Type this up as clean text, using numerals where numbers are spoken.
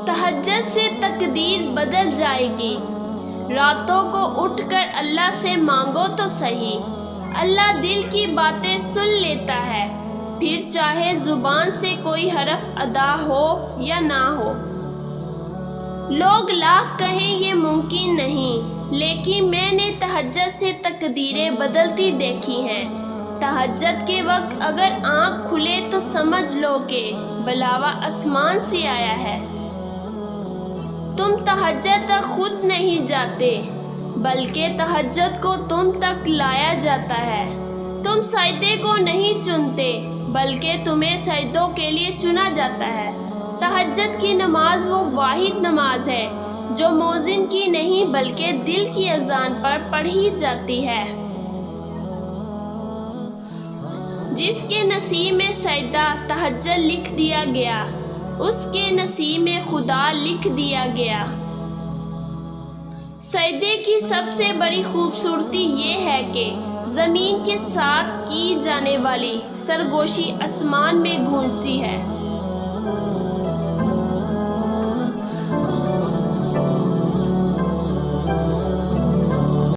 تہجد سے تقدیر بدل جائے گی۔ راتوں کو اٹھ کر اللہ سے مانگو تو صحیح، اللہ دل کی باتیں سن لیتا ہے، پھر چاہے زبان سے کوئی حرف ادا ہو یا نہ ہو۔ لوگ لاکھ کہیں یہ ممکن نہیں، لیکن میں نے تہجد سے تقدیریں بدلتی دیکھی ہیں۔ تہجد کے وقت اگر آنکھ کھلے تو سمجھ لو کہ بلاوا آسمان سے آیا ہے۔ تم تہجد تک خود نہیں جاتے، بلکہ تہجد کو تم تک لایا جاتا ہے۔ تم سجدے کو نہیں چنتے، بلکہ تمہیں سجدوں کے لیے چنا جاتا ہے۔ تہجد کی نماز وہ واحد نماز ہے جو مؤذن کی نہیں بلکہ دل کی اذان پر پڑھی جاتی ہے۔ جس کے نصیب میں سجدہ تہجد لکھ دیا گیا، اس کے نصیب میں خدا لکھ دیا گیا۔ سجدے کی سب سے بڑی خوبصورتی یہ ہے کہ زمین کے ساتھ کی جانے والی سرگوشی آسمان میں گونجتی ہے۔